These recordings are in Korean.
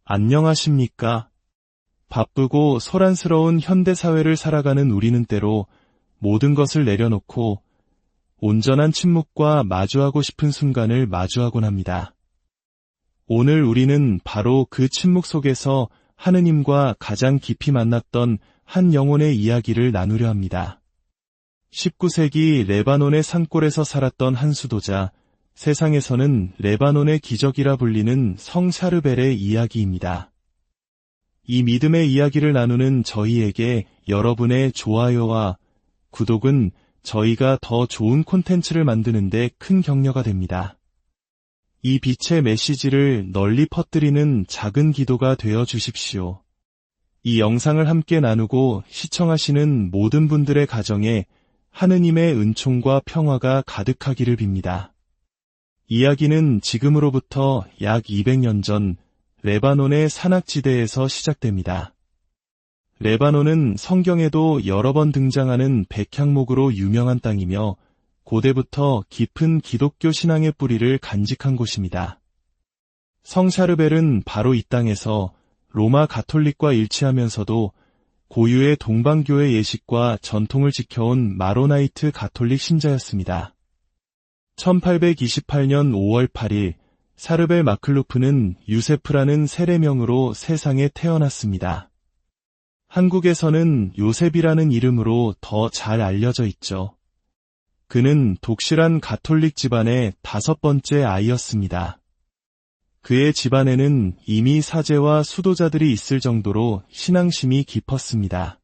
안녕하십니까? 바쁘고 소란스러운 현대사회를 살아가는 우리는 때로 모든 것을 내려놓고 온전한 침묵과 마주하고 싶은 순간을 마주하곤 합니다. 오늘 우리는 바로 그 침묵 속에서 하느님과 가장 깊이 만났던 한 영혼의 이야기를 나누려 합니다. 19세기 레바논의 산골에서 살았던 한 수도자, 세상에서는 레바논의 기적이라 불리는 성 샤르벨의 이야기입니다. 이 믿음의 이야기를 나누는 저희에게 여러분의 좋아요와 구독은 저희가 더 좋은 콘텐츠를 만드는 데 큰 격려가 됩니다. 이 빛의 메시지를 널리 퍼뜨리는 작은 기도가 되어 주십시오. 이 영상을 함께 나누고 시청하시는 모든 분들의 가정에 하느님의 은총과 평화가 가득하기를 빕니다. 이야기는 지금으로부터 약 200년 전 레바논의 산악지대에서 시작됩니다. 레바논은 성경에도 여러 번 등장하는 백향목으로 유명한 땅이며 고대부터 깊은 기독교 신앙의 뿌리를 간직한 곳입니다. 성 샤르벨은 바로 이 땅에서 로마 가톨릭과 일치하면서도 고유의 동방교회 예식과 전통을 지켜온 마로나이트 가톨릭 신자였습니다. 1828년 5월 8일 사르벨 마클루프는 유세프라는 세례명으로 세상에 태어났습니다. 한국에서는 요셉이라는 이름으로 더 잘 알려져 있죠. 그는 독실한 가톨릭 집안의 5번째 아이였습니다. 그의 집안에는 이미 사제와 수도자들이 있을 정도로 신앙심이 깊었습니다.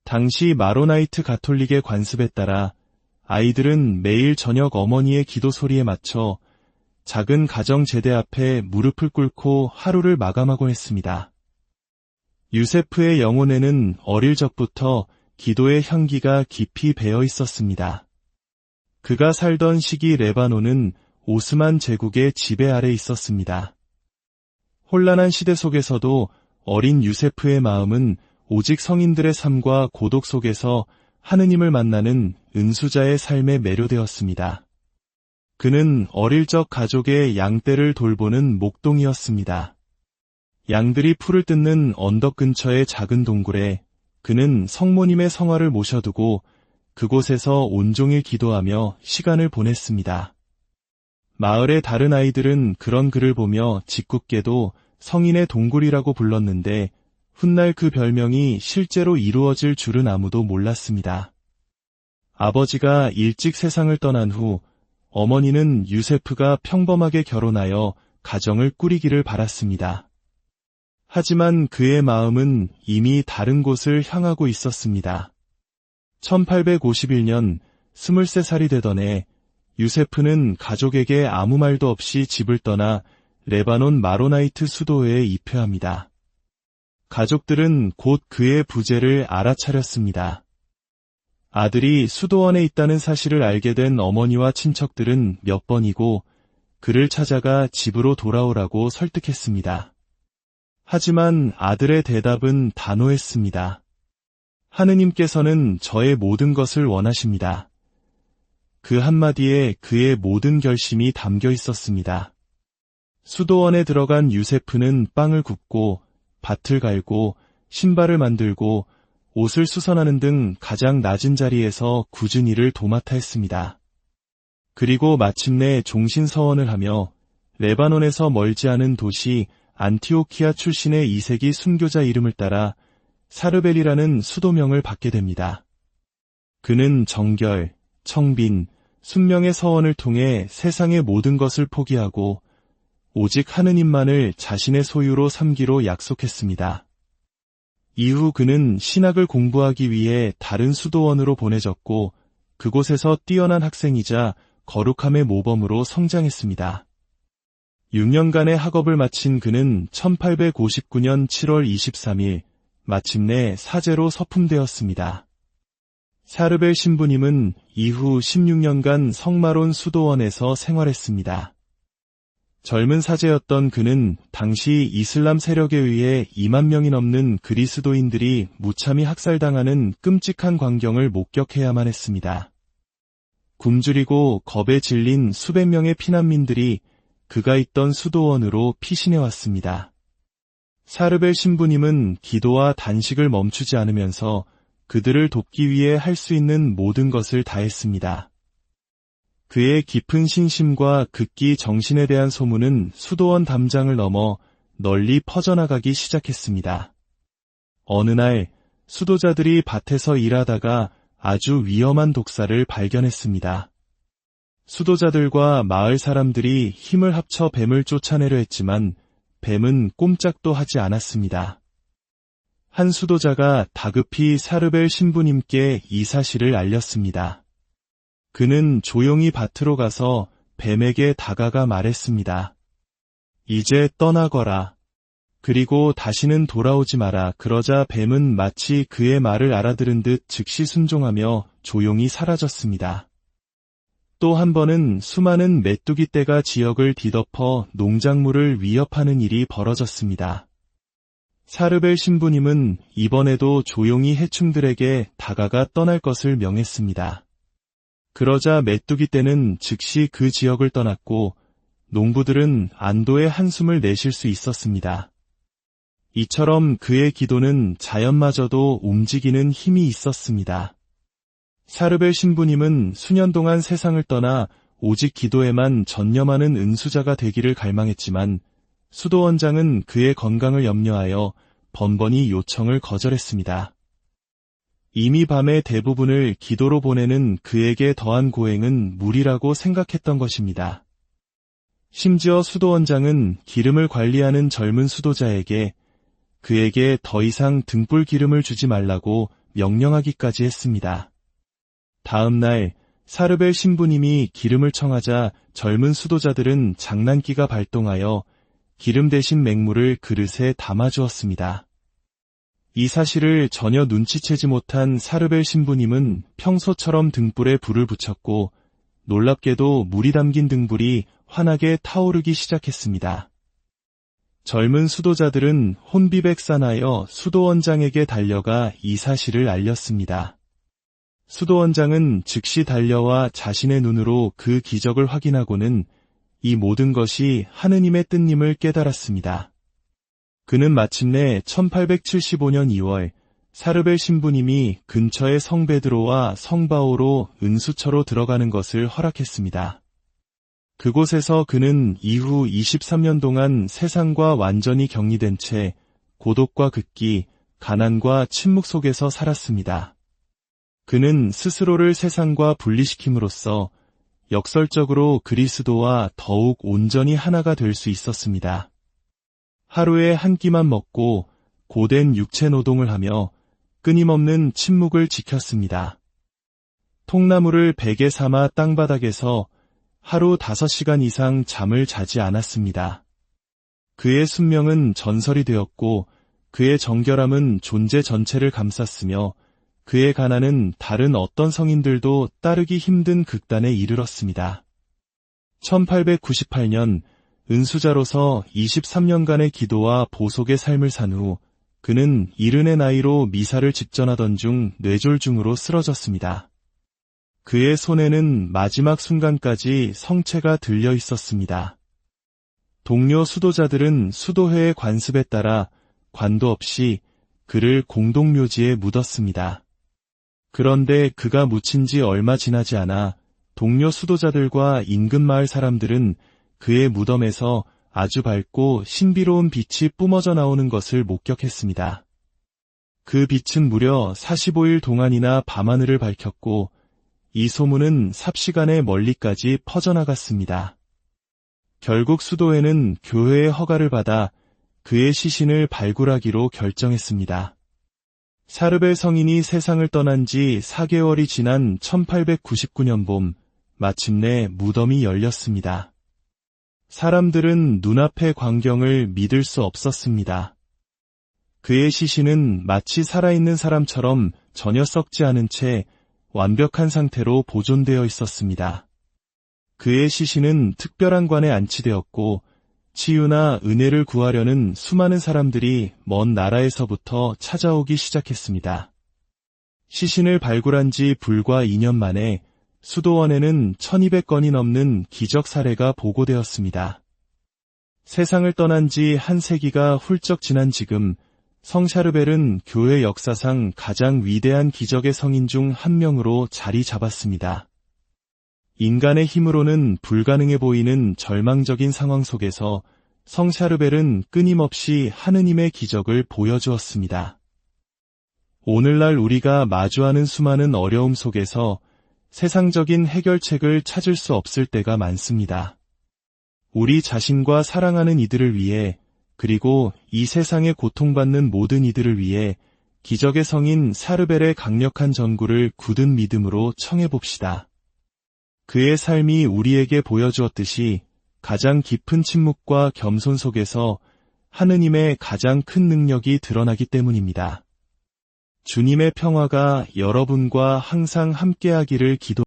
당시 마로나이트 가톨릭의 관습에 따라 아이들은 매일 저녁 어머니의 기도 소리에 맞춰 작은 가정 제대 앞에 무릎을 꿇고 하루를 마감하곤 했습니다. 유세프의 영혼에는 어릴 적부터 기도의 향기가 깊이 배어 있었습니다. 그가 살던 시기 레바논은 오스만 제국의 지배 아래 있었습니다. 혼란한 시대 속에서도 어린 유세프의 마음은 오직 성인들의 삶과 고독 속에서 하느님을 만나는 은수자의 삶에 매료되었습니다. 그는 어릴 적 가족의 양떼를 돌보는 목동이었습니다. 양들이 풀을 뜯는 언덕 근처의 작은 동굴에 그는 성모님의 성화를 모셔두고 그곳에서 온종일 기도하며 시간을 보냈습니다. 마을의 다른 아이들은 그런 그를 보며 짓궂게도 성인의 동굴이라고 불렀는데 훗날 그 별명이 실제로 이루어질 줄은 아무도 몰랐습니다. 아버지가 일찍 세상을 떠난 후 어머니는 유세프가 평범하게 결혼하여 가정을 꾸리기를 바랐습니다. 하지만 그의 마음은 이미 다른 곳을 향하고 있었습니다. 1851년 23살이 되던 해 유세프는 가족에게 아무 말도 없이 집을 떠나 레바논 마로나이트 수도회에 입회합니다. 가족들은 곧 그의 부재를 알아차렸습니다. 아들이 수도원에 있다는 사실을 알게 된 어머니와 친척들은 몇 번이고 그를 찾아가 집으로 돌아오라고 설득했습니다. 하지만 아들의 대답은 단호했습니다. 하느님께서는 저의 모든 것을 원하십니다. 그 한마디에 그의 모든 결심이 담겨 있었습니다. 수도원에 들어간 유세프는 빵을 굽고 밭을 갈고 신발을 만들고 옷을 수선하는 등 가장 낮은 자리에서 굳은 일을 도맡아 했습니다. 그리고 마침내 종신서원을 하며 레바논에서 멀지 않은 도시 안티오키아 출신의 2세기 순교자 이름을 따라 사르벨이라는 수도명을 받게 됩니다. 그는 정결, 청빈, 순명의 서원을 통해 세상의 모든 것을 포기하고 오직 하느님만을 자신의 소유로 삼기로 약속했습니다. 이후 그는 신학을 공부하기 위해 다른 수도원으로 보내졌고 그곳에서 뛰어난 학생이자 거룩함의 모범으로 성장했습니다. 6년간의 학업을 마친 그는 1859년 7월 23일 마침내 사제로 서품되었습니다. 샤르벨 신부님은 이후 16년간 성마론 수도원에서 생활했습니다. 젊은 사제였던 그는 당시 이슬람 세력에 의해 2만 명이 넘는 그리스도인들이 무참히 학살당하는 끔찍한 광경을 목격해야만 했습니다. 굶주리고 겁에 질린 수백 명의 피난민들이 그가 있던 수도원으로 피신해왔습니다. 사르벨 신부님은 기도와 단식을 멈추지 않으면서 그들을 돕기 위해 할 수 있는 모든 것을 다했습니다. 그의 깊은 신심과 극기 정신에 대한 소문은 수도원 담장을 넘어 널리 퍼져나가기 시작했습니다. 어느 날 수도자들이 밭에서 일하다가 아주 위험한 독사를 발견했습니다. 수도자들과 마을 사람들이 힘을 합쳐 뱀을 쫓아내려 했지만 뱀은 꼼짝도 하지 않았습니다. 한 수도자가 다급히 사르벨 신부님께 이 사실을 알렸습니다. 그는 조용히 밭으로 가서 뱀에게 다가가 말했습니다. 이제 떠나거라. 그리고 다시는 돌아오지 마라. 그러자 뱀은 마치 그의 말을 알아들은 듯 즉시 순종하며 조용히 사라졌습니다. 또 한 번은 수많은 메뚜기 떼가 지역을 뒤덮어 농작물을 위협하는 일이 벌어졌습니다. 사르벨 신부님은 이번에도 조용히 해충들에게 다가가 떠날 것을 명했습니다. 그러자 메뚜기 떼는 즉시 그 지역을 떠났고 농부들은 안도의 한숨을 내쉴 수 있었습니다. 이처럼 그의 기도는 자연마저도 움직이는 힘이 있었습니다. 사르벨 신부님은 수년 동안 세상을 떠나 오직 기도에만 전념하는 은수자가 되기를 갈망했지만 수도원장은 그의 건강을 염려하여 번번이 요청을 거절했습니다. 이미 밤의 대부분을 기도로 보내는 그에게 더한 고행은 무리라고 생각했던 것입니다. 심지어 수도원장은 기름을 관리하는 젊은 수도자에게 그에게 더 이상 등불 기름을 주지 말라고 명령하기까지 했습니다. 다음 날 사르벨 신부님이 기름을 청하자 젊은 수도자들은 장난기가 발동하여 기름 대신 맹물을 그릇에 담아주었습니다. 이 사실을 전혀 눈치채지 못한 사르벨 신부님은 평소처럼 등불에 불을 붙였고 놀랍게도 물이 담긴 등불이 환하게 타오르기 시작했습니다. 젊은 수도자들은 혼비백산하여 수도원장에게 달려가 이 사실을 알렸습니다. 수도원장은 즉시 달려와 자신의 눈으로 그 기적을 확인하고는 이 모든 것이 하느님의 뜻임을 깨달았습니다. 그는 마침내 1875년 2월 사르벨 신부님이 근처의 성 베드로와 성 바오로 은수처로 들어가는 것을 허락했습니다. 그곳에서 그는 이후 23년 동안 세상과 완전히 격리된 채 고독과 극기, 가난과 침묵 속에서 살았습니다. 그는 스스로를 세상과 분리시킴으로써 역설적으로 그리스도와 더욱 온전히 하나가 될 수 있었습니다. 하루에 한 끼만 먹고 고된 육체 노동을 하며 끊임없는 침묵을 지켰습니다. 통나무를 베개 삼아 땅바닥에서 하루 5시간 이상 잠을 자지 않았습니다. 그의 순명은 전설이 되었고 그의 정결함은 존재 전체를 감쌌으며 그의 가난은 다른 어떤 성인들도 따르기 힘든 극단에 이르렀습니다. 1898년 은수자로서 23년간의 기도와 보속의 삶을 산 후 그는 70의 나이로 미사를 집전하던 중 뇌졸중으로 쓰러졌습니다. 그의 손에는 마지막 순간까지 성체가 들려 있었습니다. 동료 수도자들은 수도회의 관습에 따라 관도 없이 그를 공동묘지에 묻었습니다. 그런데 그가 묻힌 지 얼마 지나지 않아 동료 수도자들과 인근 마을 사람들은 그의 무덤에서 아주 밝고 신비로운 빛이 뿜어져 나오는 것을 목격했습니다. 그 빛은 무려 45일 동안이나 밤하늘을 밝혔고 이 소문은 삽시간에 멀리까지 퍼져나갔습니다. 결국 수도회는 교회의 허가를 받아 그의 시신을 발굴하기로 결정했습니다. 사르벨 성인이 세상을 떠난 지 4개월이 지난 1899년 봄, 마침내 무덤이 열렸습니다. 사람들은 눈앞의 광경을 믿을 수 없었습니다. 그의 시신은 마치 살아있는 사람처럼 전혀 썩지 않은 채 완벽한 상태로 보존되어 있었습니다. 그의 시신은 특별한 관에 안치되었고 치유나 은혜를 구하려는 수많은 사람들이 먼 나라에서부터 찾아오기 시작했습니다. 시신을 발굴한 지 불과 2년 만에 수도원에는 1200건이 넘는 기적 사례가 보고되었습니다. 세상을 떠난 지 한 세기가 훌쩍 지난 지금, 성 샤르벨은 교회 역사상 가장 위대한 기적의 성인 중 한 명으로 자리 잡았습니다. 인간의 힘으로는 불가능해 보이는 절망적인 상황 속에서 성 샤르벨은 끊임없이 하느님의 기적을 보여주었습니다. 오늘날 우리가 마주하는 수많은 어려움 속에서 세상적인 해결책을 찾을 수 없을 때가 많습니다. 우리 자신과 사랑하는 이들을 위해, 그리고 이 세상에 고통받는 모든 이들을 위해 기적의 성인 샤르벨의 강력한 전구를 굳은 믿음으로 청해봅시다. 그의 삶이 우리에게 보여주었듯이 가장 깊은 침묵과 겸손 속에서 하느님의 가장 큰 능력이 드러나기 때문입니다. 주님의 평화가 여러분과 항상 함께하기를 기도합니다.